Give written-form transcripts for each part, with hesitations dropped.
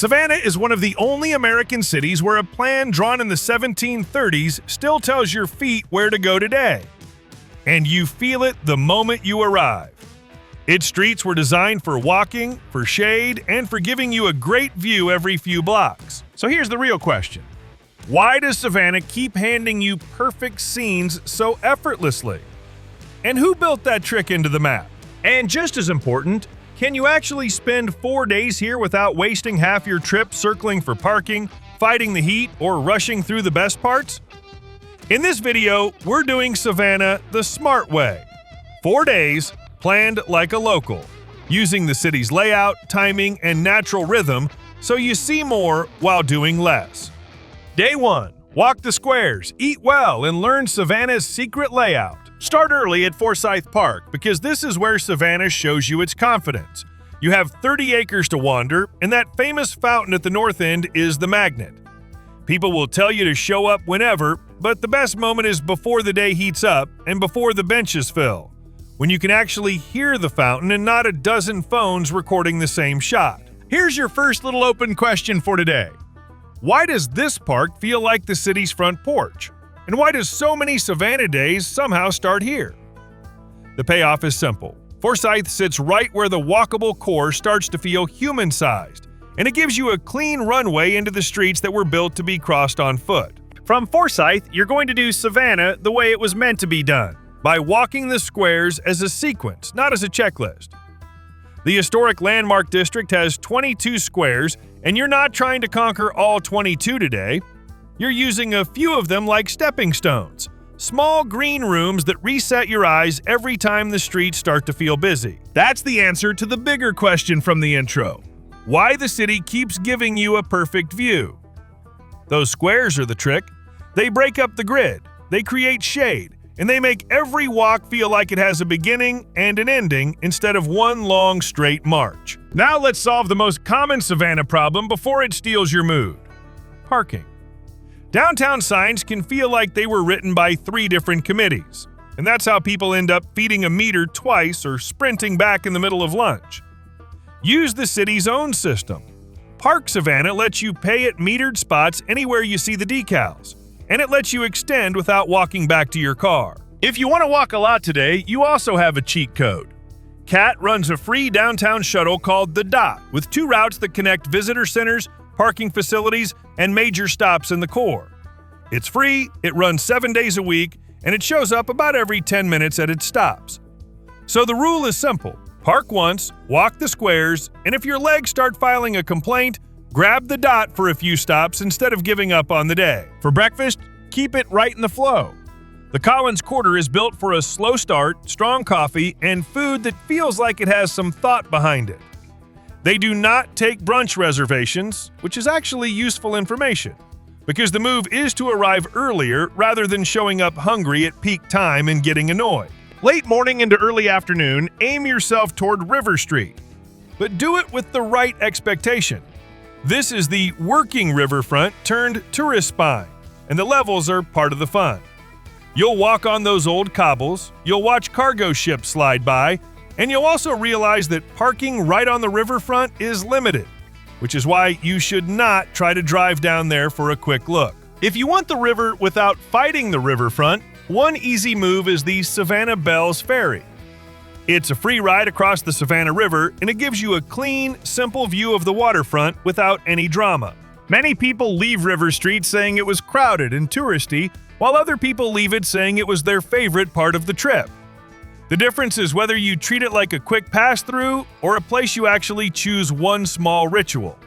Savannah is one of the only American cities where a plan drawn in the 1730s still tells your feet where to go today. And you feel it the moment you arrive. Its streets were designed for walking, for shade, and for giving you a great view every few blocks. So here's the real question. Why does Savannah keep handing you perfect scenes so effortlessly? And who built that trick into the map? And just as important, can you actually spend 4 days here without wasting half your trip circling for parking, fighting the heat, or rushing through the best parts? In this video, we're doing Savannah the smart way. 4 days, planned like a local, using the city's layout, timing, and natural rhythm so you see more while doing less. Day 1. Walk the squares, eat well, and learn Savannah's secret layout. Start early at Forsyth Park because this is where Savannah shows you its confidence. You have 30 acres to wander, and that famous fountain at the north end is the magnet. People will tell you to show up whenever, but the best moment is before the day heats up and before the benches fill, when you can actually hear the fountain and not a dozen phones recording the same shot. Here's your first little open question for today. Why does this park feel like the city's front porch? And why does so many Savannah days somehow start here? The payoff is simple. Forsyth sits right where the walkable core starts to feel human-sized, and it gives you a clean runway into the streets that were built to be crossed on foot. From Forsyth, you're going to do Savannah the way it was meant to be done, by walking the squares as a sequence, not as a checklist. The historic landmark district has 22 squares, and you're not trying to conquer all 22 today. You're using a few of them like stepping stones, small green rooms that reset your eyes every time the streets start to feel busy. That's the answer to the bigger question from the intro. Why the city keeps giving you a perfect view. Those squares are the trick. They break up the grid, they create shade, and they make every walk feel like it has a beginning and an ending instead of one long straight march. Now let's solve the most common Savannah problem before it steals your mood. Parking. Downtown signs can feel like they were written by 3 different committees, and that's how people end up feeding a meter twice or sprinting back in the middle of lunch. Use the city's own system. Park Savannah lets you pay at metered spots anywhere you see the decals, and it lets you extend without walking back to your car. If you want to walk a lot today, you also have a cheat code. CAT runs a free downtown shuttle called The Dot with 2 routes that connect visitor centers, parking facilities, and major stops in the core. It's free, it runs 7 days a week, and it shows up about every 10 minutes at its stops. So the rule is simple. Park once, walk the squares, and if your legs start filing a complaint, grab the Dot for a few stops instead of giving up on the day. For breakfast, keep it right in the flow. The Collins Quarter is built for a slow start, strong coffee, and food that feels like it has some thought behind it. They do not take brunch reservations, which is actually useful information, because the move is to arrive earlier rather than showing up hungry at peak time and getting annoyed. Late morning into early afternoon, aim yourself toward River Street, but do it with the right expectation. This is the working riverfront turned tourist spine, and the levels are part of the fun. You'll walk on those old cobbles, you'll watch cargo ships slide by, and you'll also realize that parking right on the riverfront is limited, which is why you should not try to drive down there for a quick look. If you want the river without fighting the riverfront, one easy move is the Savannah Bells Ferry. It's a free ride across the Savannah River, and it gives you a clean, simple view of the waterfront without any drama. Many people leave River Street saying it was crowded and touristy, while other people leave it saying it was their favorite part of the trip. The difference is whether you treat it like a quick pass-through or a place you actually choose one small ritual.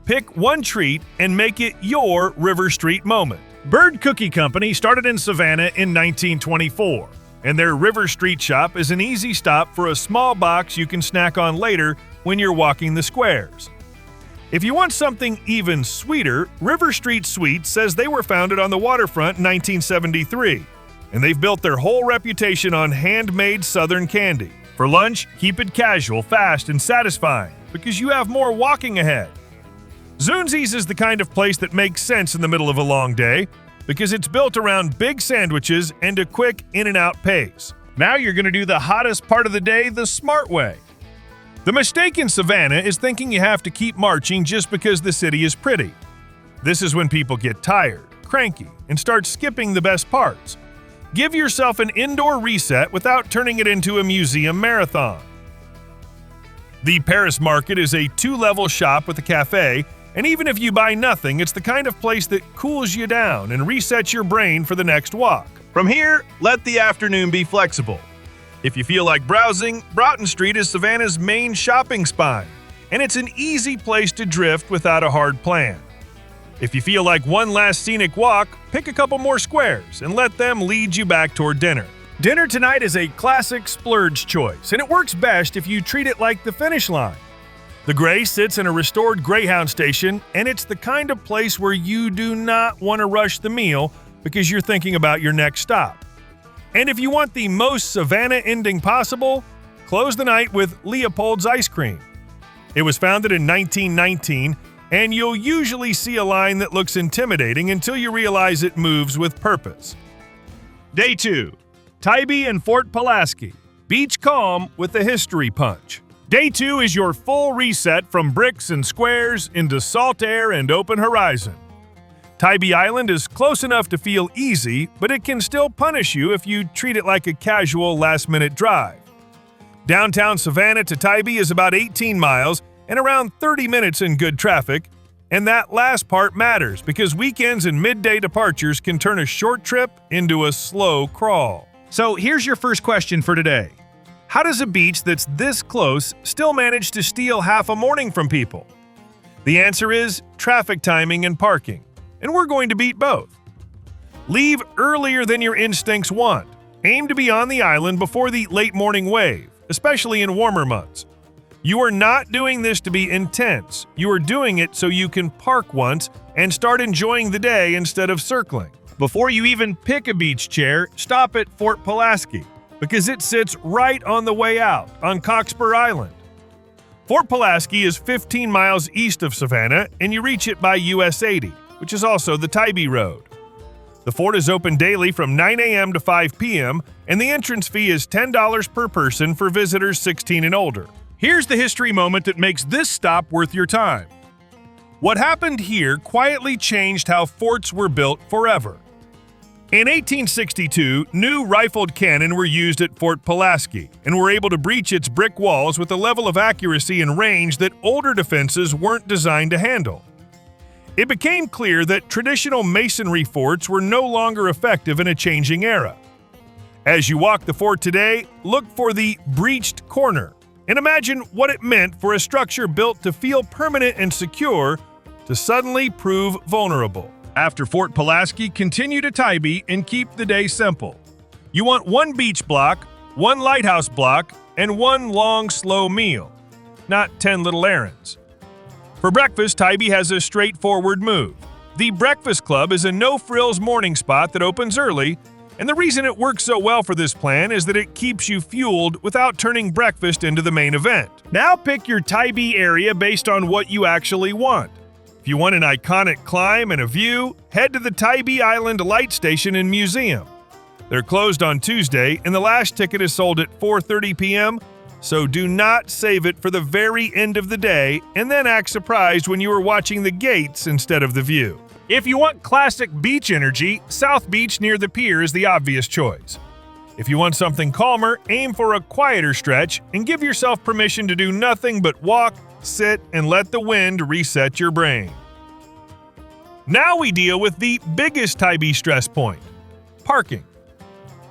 Pick one treat and make it your River Street moment. Bird Cookie Company started in Savannah in 1924, and their River Street shop is an easy stop for a small box you can snack on later when you're walking the squares. If you want something even sweeter, River Street Sweets says they were founded on the waterfront in 1973. And they've built their whole reputation on handmade Southern candy. For lunch, keep it casual, fast, and satisfying, because you have more walking ahead. Zunzi's is the kind of place that makes sense in the middle of a long day, because it's built around big sandwiches and a quick in-and-out pace. Now you're going to do the hottest part of the day the smart way. The mistake in Savannah is thinking you have to keep marching just because the city is pretty. This is when people get tired, cranky, and start skipping the best parts. Give yourself an indoor reset without turning it into a museum marathon. The Paris Market is a 2-level shop with a cafe, and even if you buy nothing, it's the kind of place that cools you down and resets your brain for the next walk. From here, let the afternoon be flexible. If you feel like browsing, Broughton Street is Savannah's main shopping spine, and it's an easy place to drift without a hard plan. If you feel like one last scenic walk, pick a couple more squares and let them lead you back toward dinner. Dinner tonight is a classic splurge choice, and it works best if you treat it like the finish line. The Gray sits in a restored Greyhound station, and it's the kind of place where you do not want to rush the meal because you're thinking about your next stop. And if you want the most Savannah ending possible, close the night with Leopold's Ice Cream. It was founded in 1919, and you'll usually see a line that looks intimidating until you realize it moves with purpose. Day 2. Tybee and Fort Pulaski. Beach calm with a history punch. Day 2 is your full reset from bricks and squares into salt air and open horizon. Tybee Island is close enough to feel easy, but it can still punish you if you treat it like a casual last-minute drive. Downtown Savannah to Tybee is about 18 miles and around 30 minutes in good traffic, and that last part matters because weekends and midday departures can turn a short trip into a slow crawl. So here's your first question for today. How does a beach that's this close still manage to steal half a morning from people? The answer is traffic timing and parking. And we're going to beat both. Leave earlier than your instincts want. Aim to be on the island before the late morning wave, especially in warmer months. You are not doing this to be intense. You are doing it so you can park once and start enjoying the day instead of circling. Before you even pick a beach chair, stop at Fort Pulaski because it sits right on the way out on Cockspur Island. Fort Pulaski is 15 miles east of Savannah, and you reach it by US 80. Which is also the Tybee Road. The fort is open daily from 9 a.m. to 5 p.m., and the entrance fee is $10 per person for visitors 16 and older. Here's the history moment that makes this stop worth your time. What happened here quietly changed how forts were built forever. In 1862, new rifled cannon were used at Fort Pulaski and were able to breach its brick walls with a level of accuracy and range that older defenses weren't designed to handle. It became clear that traditional masonry forts were no longer effective in a changing era. As you walk the fort today, look for the breached corner and imagine what it meant for a structure built to feel permanent and secure to suddenly prove vulnerable. After Fort Pulaski, continue to Tybee and keep the day simple. You want one beach block, one lighthouse block, and one long, slow meal, not 10 little errands. For breakfast, Tybee has a straightforward move. The Breakfast Club is a no-frills morning spot that opens early, and the reason it works so well for this plan is that it keeps you fueled without turning breakfast into the main event. Now pick your Tybee area based on what you actually want. If you want an iconic climb and a view, head to the Tybee Island Light Station and Museum. They're closed on Tuesday, and the last ticket is sold at 4:30 p.m., so do not save it for the very end of the day and then act surprised when you are watching the gates instead of the view. If you want classic beach energy, South Beach near the pier is the obvious choice. If you want something calmer, aim for a quieter stretch and give yourself permission to do nothing but walk, sit, and let the wind reset your brain. Now we deal with the biggest Tybee stress point: parking.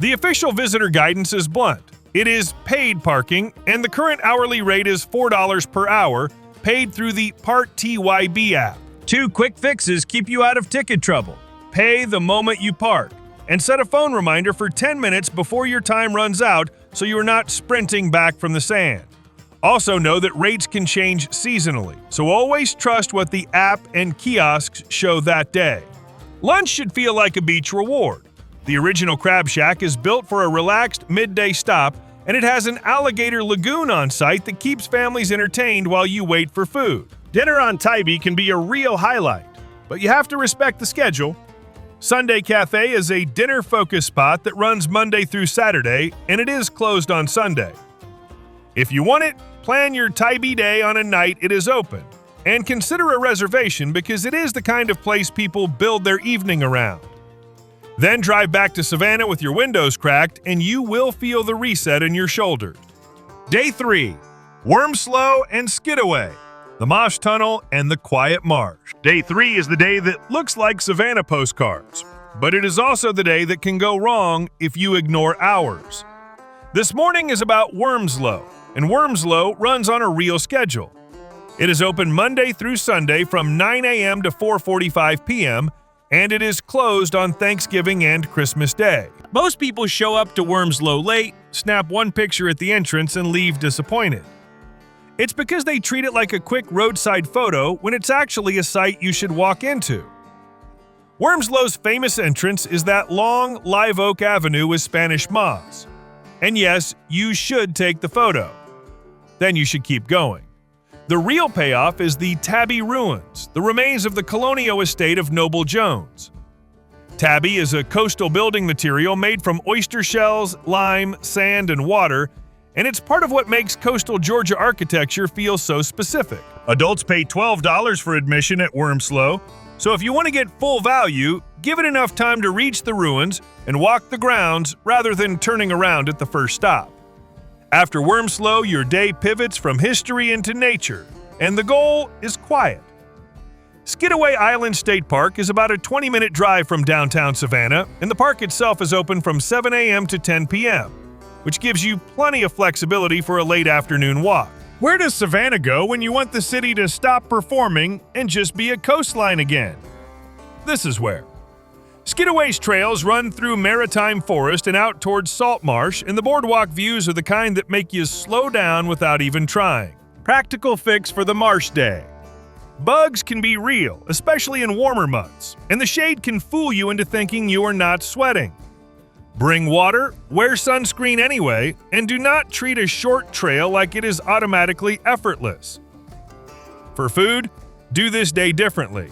The official visitor guidance is blunt. It is paid parking, and the current hourly rate is $4 per hour, paid through the Part TYB app. 2 quick fixes keep you out of ticket trouble. Pay the moment you park, and set a phone reminder for 10 minutes before your time runs out so you are not sprinting back from the sand. Also know that rates can change seasonally, so always trust what the app and kiosks show that day. Lunch should feel like a beach reward. The original Crab Shack is built for a relaxed midday stop, and it has an alligator lagoon on site that keeps families entertained while you wait for food. Dinner on Tybee can be a real highlight, but you have to respect the schedule. Sunday Cafe is a dinner-focused spot that runs Monday through Saturday, and it is closed on Sunday. If you want it, plan your Tybee day on a night it is open, and consider a reservation because it is the kind of place people build their evening around. Then drive back to Savannah with your windows cracked and you will feel the reset in your shoulders. Day 3. Wormsloe and Skidaway, the Mosh Tunnel and the Quiet Marsh. Day 3 is the day that looks like Savannah postcards, but it is also the day that can go wrong if you ignore hours. This morning is about Wormsloe, and Wormsloe runs on a real schedule. It is open Monday through Sunday from 9 a.m. to 4:45 p.m., and it is closed on Thanksgiving and Christmas Day. Most people show up to Wormsloe late, snap one picture at the entrance, and leave disappointed. It's because they treat it like a quick roadside photo when it's actually a site you should walk into. Wormsloe's famous entrance is that long, live oak avenue with Spanish moss. And yes, you should take the photo. Then you should keep going. The real payoff is the Tybee ruins, the remains of the colonial estate of Noble Jones. Tybee is a coastal building material made from oyster shells, lime, sand, and water, and it's part of what makes coastal Georgia architecture feel so specific. Adults pay $12 for admission at Wormsloe, so if you want to get full value, give it enough time to reach the ruins and walk the grounds rather than turning around at the first stop. After Wormsloe, your day pivots from history into nature, and the goal is quiet. Skidaway Island State Park is about a 20-minute drive from downtown Savannah, and the park itself is open from 7 a.m. to 10 p.m., which gives you plenty of flexibility for a late afternoon walk. Where does Savannah go when you want the city to stop performing and just be a coastline again? This is where. Skidaway's trails run through maritime forest and out towards salt marsh, and the boardwalk views are the kind that make you slow down without even trying. Practical fix for the marsh day. Bugs can be real, especially in warmer months, and the shade can fool you into thinking you are not sweating. Bring water, wear sunscreen anyway, and do not treat a short trail like it is automatically effortless. For food, do this day differently.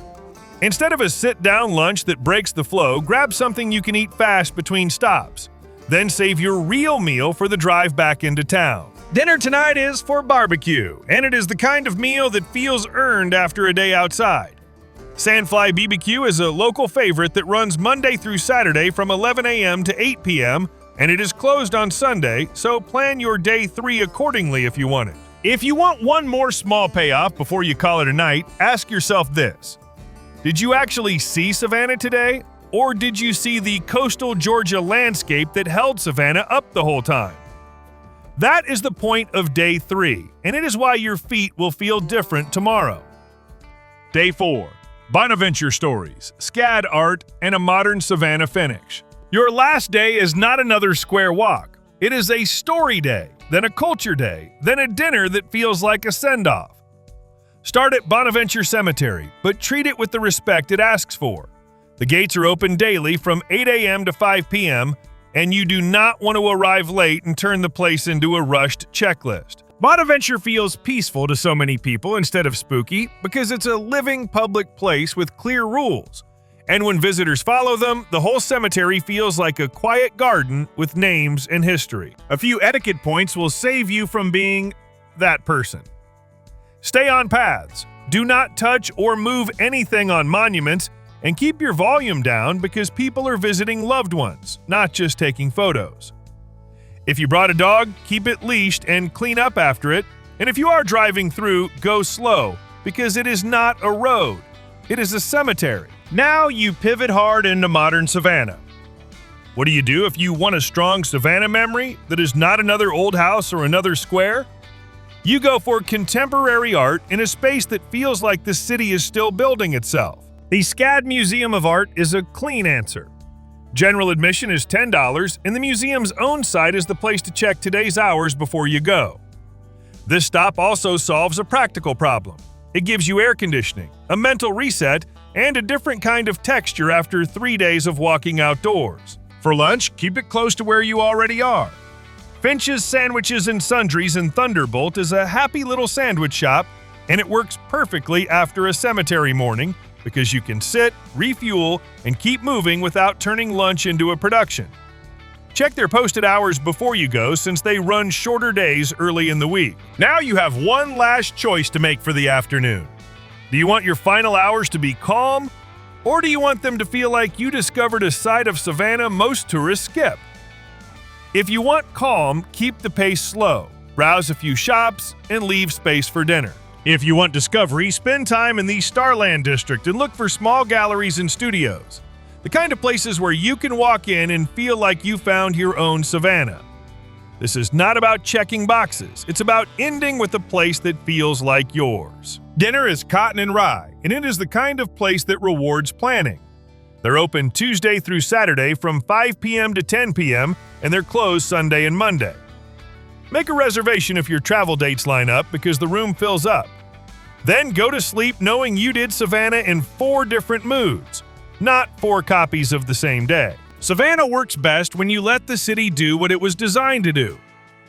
Instead of a sit-down lunch that breaks the flow, grab something you can eat fast between stops. Then save your real meal for the drive back into town. Dinner tonight is for barbecue, and it is the kind of meal that feels earned after a day outside. Sandfly BBQ is a local favorite that runs Monday through Saturday from 11 a.m. to 8 p.m., and it is closed on Sunday, so plan your day 3 accordingly if you want it. If you want one more small payoff before you call it a night, ask yourself this. Did you actually see Savannah today? Or did you see the coastal Georgia landscape that held Savannah up the whole time? That is the point of day 3, and it is why your feet will feel different tomorrow. Day 4. Bonaventure stories, SCAD art, and a modern Savannah finish. Your last day is not another square walk. It is a story day, then a culture day, then a dinner that feels like a send-off. Start at Bonaventure Cemetery, but treat it with the respect it asks for. The gates are open daily from 8 a.m. to 5 p.m., and you do not want to arrive late and turn the place into a rushed checklist. Bonaventure feels peaceful to so many people instead of spooky because it's a living public place with clear rules. And when visitors follow them, the whole cemetery feels like a quiet garden with names and history. A few etiquette points will save you from being that person. Stay on paths. Do not touch or move anything on monuments, and keep your volume down because people are visiting loved ones, not just taking photos. If you brought a dog, keep it leashed and clean up after it. And if you are driving through, go slow because it is not a road. It is a cemetery. Now you pivot hard into modern Savannah. What do you do if you want a strong Savannah memory that is not another old house or another square? You go for contemporary art in a space that feels like the city is still building itself. The SCAD Museum of Art is a clean answer. General admission is $10, and the museum's own site is the place to check today's hours before you go. This stop also solves a practical problem. It gives you air conditioning, a mental reset, and a different kind of texture after 3 days of walking outdoors. For lunch, keep it close to where you already are. Finch's Sandwiches and Sundries in Thunderbolt is a happy little sandwich shop, and it works perfectly after a cemetery morning because you can sit, refuel, and keep moving without turning lunch into a production. Check their posted hours before you go since they run shorter days early in the week. Now you have one last choice to make for the afternoon. Do you want your final hours to be calm, or do you want them to feel like you discovered a side of Savannah most tourists skip? If you want calm, keep the pace slow, browse a few shops, and leave space for dinner. If you want discovery, spend time in the Starland District and look for small galleries and studios. The kind of places where you can walk in and feel like you found your own Savannah. This is not about checking boxes. It's about ending with a place that feels like yours. Dinner is Cotton and Rye, and it is the kind of place that rewards planning. They're open Tuesday through Saturday from 5 p.m. to 10 p.m., and they're closed Sunday and Monday. Make a reservation if your travel dates line up because the room fills up. Then go to sleep knowing you did Savannah in 4 different moods, not 4 copies of the same day. Savannah works best when you let the city do what it was designed to do.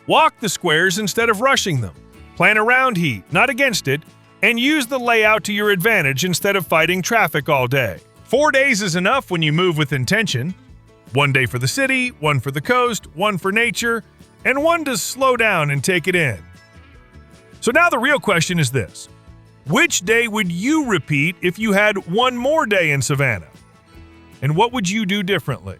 Walk the squares instead of rushing them. Plan around heat, not against it, and use the layout to your advantage instead of fighting traffic all day. 4 days is enough when you move with intention. 1 day for the city, 1 for the coast, 1 for nature, and 1 to slow down and take it in. So now the real question is this: which day would you repeat if you had 1 more day in Savannah? And what would you do differently?